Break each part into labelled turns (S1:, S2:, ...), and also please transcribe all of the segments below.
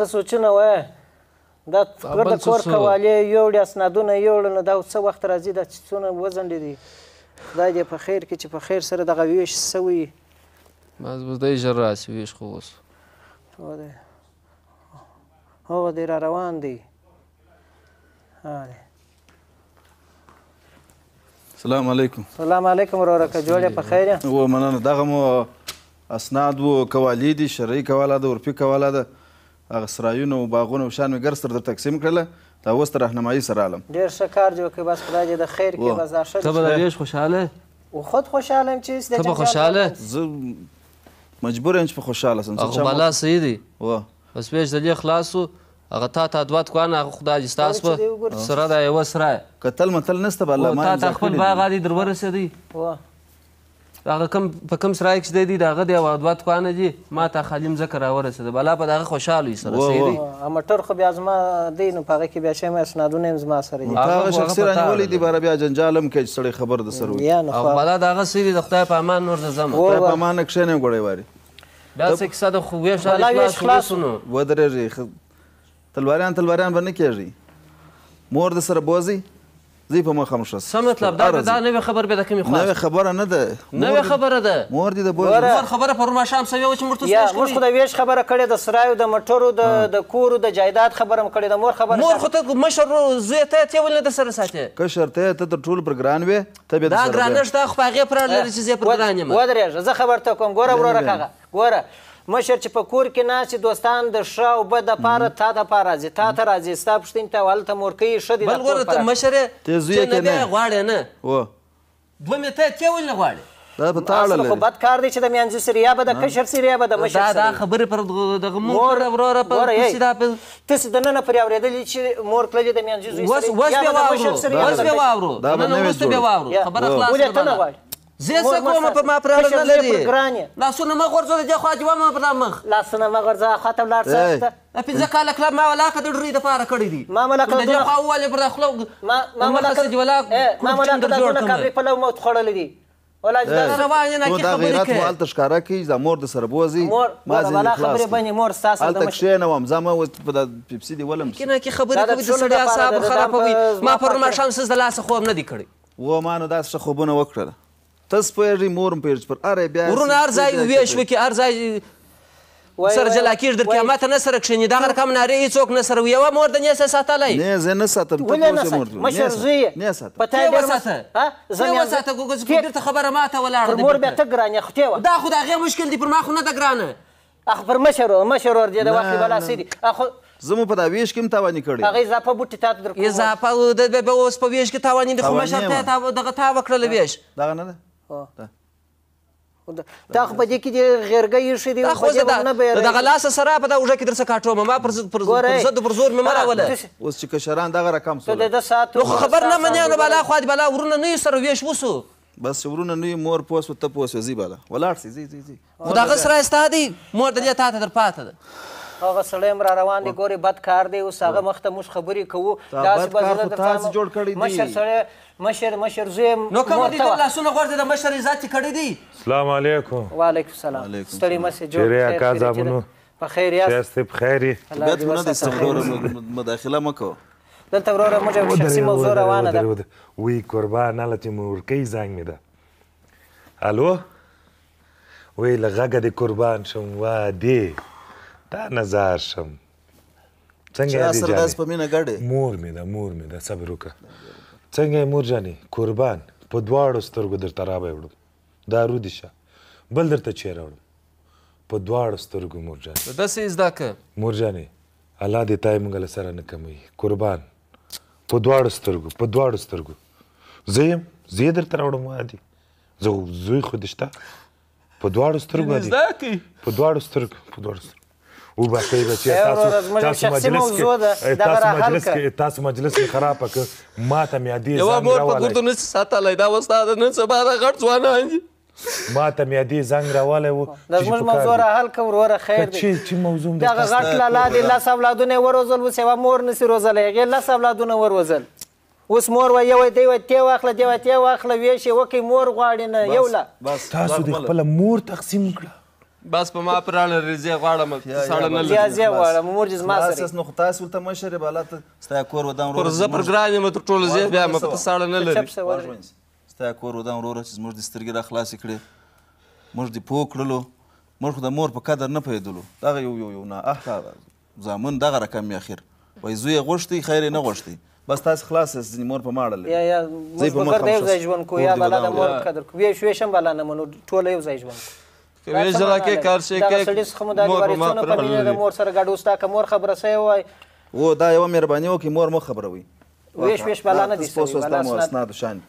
S1: څه سوچونه وایه دا ګرده کور کوالې یوړې اسنادونه یوړل نو دا څه وخت راځي دا څونه وځنډې دي خدای دې په خیر کې چې په خیر سره دغه ویش سوي
S2: بس دی ژر راسي ویش خو اوس
S1: هغه دی را روان دی
S3: السلام علیکم
S1: السلام علیکم وروره که جوړ یې په خیر یې
S3: و مننه دغه مو اسناد و کوالې دي شرعي کواله ده عرفي کواله ده هغه سرایونه و باغونه و شان مې ګرس در تقسیم کړله دا اوس ته رهنمایي سره رالم
S1: ډېر ښه کار جوړ کړې بس خدای دې د خیر کې بس دا ښه
S2: ته به د ویش خوشحاله
S1: و خود خوشحاله یم چې
S2: ته به خوشحاله
S3: زه مجبور یم چې په خوشحاله سم
S2: هغه بلا صحیح دی
S3: و
S2: بس ویش دلې خلاص و هغه تا ته دوه توکان هغه خدای دې ستاسو په سره دا یوه سره
S3: کتل متل نسته به الله
S2: تا ته خپل باغ عادي در ورسېدی هغه په کوم سرای کې دی د هغه دی او دوه توکانه دي ما ته خالي مځکه راورسېده بلا په دغه خوشحاله وي سره صحیح دی
S1: موټر خو بیا زما دی نو په هغه کې بیا شی مې اسنادونه هم زما سره دي
S3: هغه شخصي رانیولی دي باره بیا جنجال هم کوي چې سړی خبر د سره وي
S2: او بلا د هغه صحیح دی د خدای په امان نور زه ځم
S3: خدای په امان نه کښېنئ ګوړی واري
S2: دا څه کیسه د خو ویش خلاص نو
S3: ودرېږئ تلواریان به نه کېږي مور د سره بوځئ زی په مخه مشه
S2: څه مطلب دا نوې خبر به د کومې خواست
S3: نوې خبره نه ده
S2: نوې خبره ده
S3: مور دې د بوځي
S2: مور خبره پرون ماښام سوې وه چې موږ ته
S1: موږ خو د ویش خبره کړې د سرایو د موټرو د کورو د جایداد خبره م کړې د مور خبره
S2: مور خو ته مشر زوی ته یې ولې د سره ساتې
S3: کشر ته ته تر ټولو پر ګران وې ته بیا
S2: دا ګرانښت دا خو په هغې پر اړه لري چې زه پر ګران یم
S1: ودرېږه زه خبر ته کوم ګوره وروره کاغه ګوره مشر چې په کور کې ناست دوستان د ښه او بد دپاره تا دپاره راځي تا ته راځي ستا پوښتنې ته هلته مور کوي ښه دي
S2: بل ګوره ته مشر یې
S3: ته زوی یې که نه
S2: غواړې نه
S3: و
S2: دوه مې ته ولې نه غواړې
S3: دا په تا اړه
S1: خو بد کار دی چې د میانځي سره یا به د کشر سره یا به د مشر سره
S2: دا خبرې پر دغه مور وروره
S1: تاسې دننه پرې اورېدلي چې مور تللې د میانځي زوی سره یا به د مشر سره یا به د
S2: واورو وروسته بیا واورو خبره خلاصه
S1: ولې ته نه غواړې
S2: زه څه کوم په ما پر اړه نه لري لاسونه مه غورځوه د دې خوا دې ومه پر مخ
S1: لاسونه مه غورځوه خواته ولاړ څه
S2: پنځه کاله کلب ما ولاکه د ډوډۍ دپاره کړی دي
S1: ما ملاکه
S2: د دې خوا وولې پر خوله
S1: ما ملاکه دونه کابري پلو مو خوړلی دي
S3: دا غیرت مو هلته ښکاره کوي دا مور د سره بوځي ما ځینې خلاص هلته کښېنوم ځه مه اوس په دا پیپسي دې ولم
S2: کینه کې خبرې کوي د سړي اعصاب خرابوي ما پرون ماښام څه د لاسه خوب نه دي کړی
S3: و ما نو داسې ښه خوبونه وکړله تاسو پوهېږئ مور هم پوهېږي پر اره بیا
S2: ورونه هر ځای ویش وکړي هر ځای سره جلا کېږي در قیامته نه سره کښېني دغه رقم نارې هېڅوک نه سره یوه مور د نه یې ساتلی
S3: نه زه نه ساتم
S1: مشر زوی
S3: نه ساتم
S2: وساته ګوګوز بېرته خبره ماته ولاړه
S1: پر مور بیا ته ګران یې خو ته
S2: دا خو د هغې مشکل دی پر ما خو نه ده ګرانه
S1: اخ پر مشر ور دی د وخت بلا سي دي
S3: زه مو په دا ویش کې هم تاواني کړی
S1: هغه اضافه بوټي تا ته درکوم
S2: اضافه به اوس په ویش کې تاواني دي خو مشر ته دغه تا وکړله ویش
S3: دغه نه ده
S1: تا خو په دې کې د غیرګۍ ایښي دي
S2: دغه لاسه سره په دا اوږه کې در څه کاټوم ما پر ضد پر زور مې مه راوله
S3: اوس چې کشران دغه رقم
S1: ته د ده ساتو
S2: خو خبر نه منې نو بلا خوا دې بلا ورونه نه یو سره ویش وسو
S3: بس چې ورونه نه یو مور پوه سوه ته پوه سوې ځي بالا ولاړ سي ځي
S2: خو دغه سره ستا دی مور د دې تا ته در پاته ده
S1: هغه سړی هم را روان دی ګورې بد کار دی اوس هغه مخ ته موږ خبرې کوو مشر سړی مشر زوی
S2: نو کومه دي ته لاسونه غورځې د مشر عزت یې کړی دی
S4: السلام علیکم
S1: وعلیکم السلام ستړي مه سې
S4: چیرې اکا زامنو
S1: په خیر یاست
S4: ښایسته په خیر یې
S3: بیا ته نه دی څه مداخله مه کوه
S1: دلته وروره موږ شخصي موضوع روانه ده
S4: وی قربان الله چې مورکۍ زنګ مې ده الو وی له غږه دې قربان شم وادې دا نظر شم څنګه یې دې جانې مور مې ده صبر وکړه څنګه یې مور جانې قربان په دواړو سترګو درته رابه وړم دارو دي شه بل درته چیرې وړم په دواړو سترګو مور جانې
S2: داسې زده که
S4: مور جانې الله دې تا یې موږ له سره نه کموي قربان په دواړو سترګو زه یې درته راوړم عادي زه زوی خو دې شته په دواړو سترګو عادي په دواړو سترګو وبخښئ بچیه تاسو مجلس کې خراب کړ ما ته مې عادي
S2: یوه مور په ګردو نسي ساتلی دا اوس دا د نن سبا د غټ ځوانان دي
S4: ما ته مې عادي زنګ راوالی و
S1: دا زموږ موضوع را حل که وروره خیر دی
S4: چې موضوع
S1: دغه غټ لالا دی 10 اولادونه یې وروزل اوس یوه مور نسي روزلی هغې 10 اولادونه وروزل اوس مور وایي یو دی وایي تی واخله دی وایي تی واخله ویش یې وکړئ مور غواړي نه یو له
S4: تاسو د خپله مور تقسیم کړه
S2: بس په ما پر اړه ریزې غواړم ساړه نه لري
S1: ریاضي غواړم مور دې زما سره
S3: اساس نو خو تاسې ولته مشر یې بالا ته ستا کور ودان
S2: پر زه پر ګران یم تر ټولو زیات بیا مې په ساړه نه لري
S3: ستا کور ودان وروره چې زموږ دې سترګې را خلاصې کړې موږ دې پوه کړلو موږ خو د مور په قدر نه پوهېدلو دغه یو نااهله زامن دغه رقم یې اخر وایي زوی یې غوښتی خیر یې نه غوښتی بس تاسې خلاص یاست ځینې مور په ما اړه لري
S1: یا موږ به ګرده یو ځای ژوند کوو یا بالا د مور په قدر کوو ویش ویش هم بالا نه منو ټوله یو ځای ژوند کوو
S2: ویش ځله کې کار شي
S1: دغه سړي څخه مو دا د وارثونو په مینه د مور سره ګډ وستا که مور خبره سوی وای
S3: و دا یوه مهرباني وکړي مور مو خبروئ
S1: ویش ویش بالا نه دي
S3: سوی بالا اسناد شان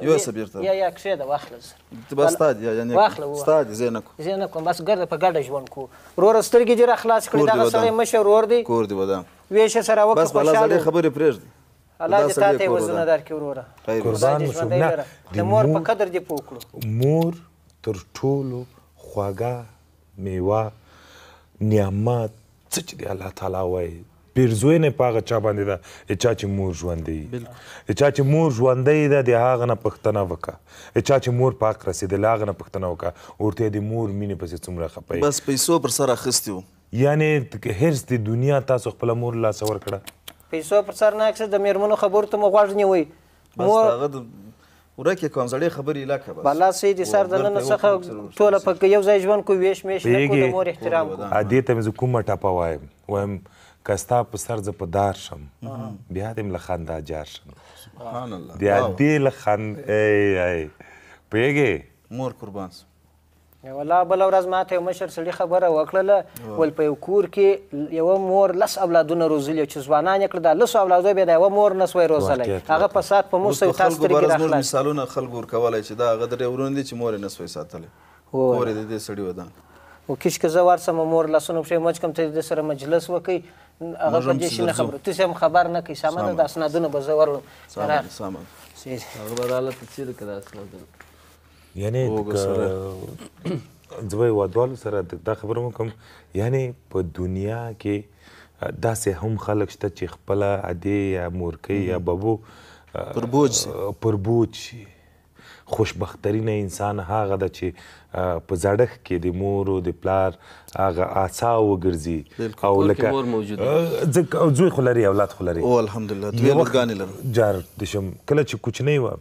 S3: یوسه بیرته
S1: یا کښېده واخله زر
S3: بس ستا دي یعنې ستا دي زه نه کوم
S1: زه نه کوم بس ګرده په ګډه ژوند کوو وروره سترګې دې را خلاص کړي دغه سړی مشر ورور دی
S3: کور دې ودان
S1: ویش یې سره وکړه
S3: بس بالا زړې خبرې پرېږدي
S1: الله دې تا ته یې وزرونه درکړي وروره
S4: قربان وشم نه
S1: د مور په قدر دې پوه کړو
S4: مور تر ټولو خوږه میوه نعمت څه چې دی الله تعالی وایي پیرزوینې په هغه چا باندې ده چا چې مور ژوندی چا چې مور ژوندی ده د هغه نه پوښتنه وکړه چا چې مور په حق رسېدلی هغه نه پوښتنه وکړه ورته یې د مور مینې پسې څومره خفه
S3: بس پیسو پر سر اخیستي وو
S4: یعنې هرڅ د دنیا تاسو خپله مور لاسه ورکړه
S1: پیسو پر سر نه اخیست د مېرمنو خبرو ته مو غوږ نیوئ
S3: بس هغه ورکې کوم زړې خبرې علاقه بس
S1: بالا سیدي سر د نن څخه ټوله په یو ځای ژوند کوو ویش میش نه کوو د مور احترام کوو
S4: دې ته مې زه کومه ټاپه وایم که ستا په سر زه په دار شم بیا دې م له خندا جار شم
S3: سبحان الله
S4: بیا دې له پوهېږې
S3: مور قربان سم
S1: والله بله ورځ ما ته یو مشر سړي خبره وکړله ول په یو کور کې یوه مور 10 اولادونه روزلي چې ځوانان یې کړه دا 10 اولادو بیا د یوه مور نه سوی روزلی هغه په ساعت په موږ سوی تاسو سترګې راخلاص
S3: مثالونه خلکو ورکولی چې دا هغه درې ورونه دي چې مور یې نه سوی ساتلی کور یې د دې سړي ودان
S1: و کش که زه ورسم مور لاسونه پښې مچ کم ته د سره مجلس وکړي هغه په دې شي نه خبره تاسې هم خبر نه کوي سامان د اسنادونه به زه ورلم
S3: سامان
S2: هغه به راله ته چیرې که د اسنادونه
S4: یعنې زه به هېوادوالو سره دا خبره وکړم یعنې په دنیا کې داسې هم خلک شته چې خپله ادې یا مورکۍ یا ببو پر بوج شي خوشبخترینه انسان هغه ده چې په زړښت کې د مور او د پلار هغه اعصا وګرځي او لکه زوی خو لري اولاد خو لري
S3: او الحمدلله دوی لورګانې لرم
S4: جار د شم کله چې کوچنی وه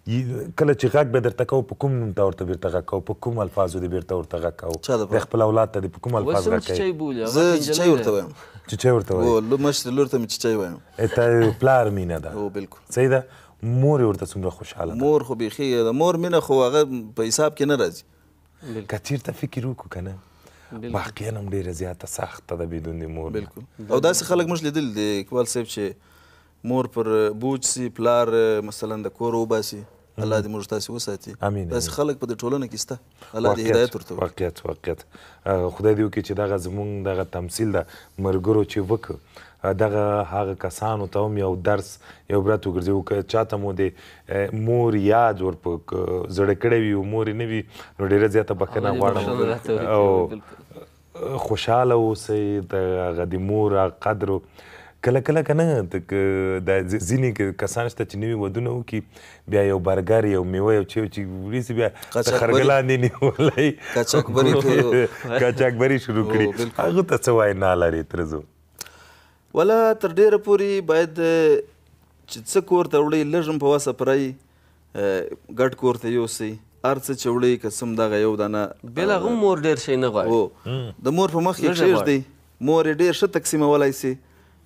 S4: کله چې غږ به درته کوو په کوم نوم ته ورته بیرته غږ کوو په کوم الفاظو دې بیرته ورته غږ کوو د خپل اولاد ته دې په کوم الفاظ غږ کوي
S3: زه چچی ورته وایم
S4: چچی ورته وایي
S3: مشر لور ته مې چچی وایم
S4: ته پلار مینه ده
S3: او بالکل
S4: صحیح ده مور یې ورته څومره خوشحاله ده
S3: مور خو بیخي د مور مینه خو هغه په حساب کې نه راځي
S4: که چېرته فکر وکړو که نه واقعا هم ډېره زیاته سخته ده بدون د مور
S3: بالکل او داسې خلک موږ لیدل د اقبال صاحب چې مور پر بوج سي پلار مثلا د کور وباسي الله دې موږ تاسې وساتي داسې خلک په دې ټولنه کې شته الله دې هدایت ورته
S4: واقعیت خدای دې وکړي چې دغه زموږ دغه تمثیل د ملګرو چې وکړو دغه هغه کسانو ته هم یو درس یو عبرت وګرځي که چاته مو د مور یاد ور په زړه کړی وي او مور یې نه وي نو ډېره زیاته بښنه غواړم او خوشحاله اوسئ د هغه د مور قدر کله کله که نه د ځینې کسان شته چې نوي ودونه وکړي بیا یو برګر یو میوه یو چې وریسي بیا د خرګ لاندې نیولی قاچاقبري شروع کړي هغه ته څه وایي نه لري ترزو
S3: ولا تر ډیره پورې باید چې څه کور ته وړئ لږ هم په وسه پرئ ګډ کور ته یوسئ هر څه چې وړئ که څه هم دغه یو دانه
S2: بل هغه مور ډېر شی نه غواړي
S3: د مور په مخ کې کښېږدئ مور یې ډېر ښه تقسیمولی سي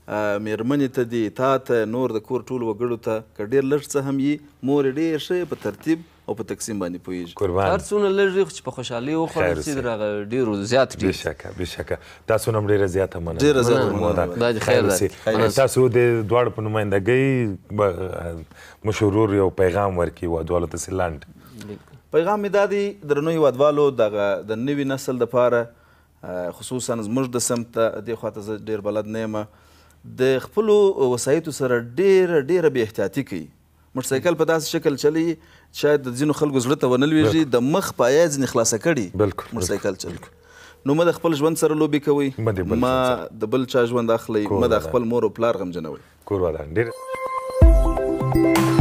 S3: مېرمنې ته دي تا ته نور د کور ټولو وګړو ته که ډېر لږ څه هم وي مور یې ډېر ښه په ترتیب او په تقسیم باندې پوهېږي
S2: هر څومره لږ وي خو چې په خوشحالۍ وخوړل شي د هغه ډېرو زیات ډېر
S4: بېشکه تاسو نه هم ډېره زیاته مننه
S3: ډېره زیاته
S2: دا دې خیر دی
S4: تاسو د دواړو په نمایندګۍ مشرور یو پیغام ورکړي هېوادوالو ته لنډ
S3: پیغام مې دا دی درنو هېوادوالو دغه د نوي نسل دپاره خصوصا زموږ د سمت ته دې خواته زه ډېر بلد نه یم د خپلو وسایطو سره ډېره بې احتیاطي کوي موټرسایکل په داسې شکل چلی شاید د ځینو خلکو زړه ته ونه لویږي د مخ پایه ځینې خلاصه کړي موټرسایکل چل نو مه د خپل ژوند سره لوبې کوئ ما د بل چا ژوند اخلئ ما د خپل مور او پلار غمجنوئ
S4: کور ودان ډېر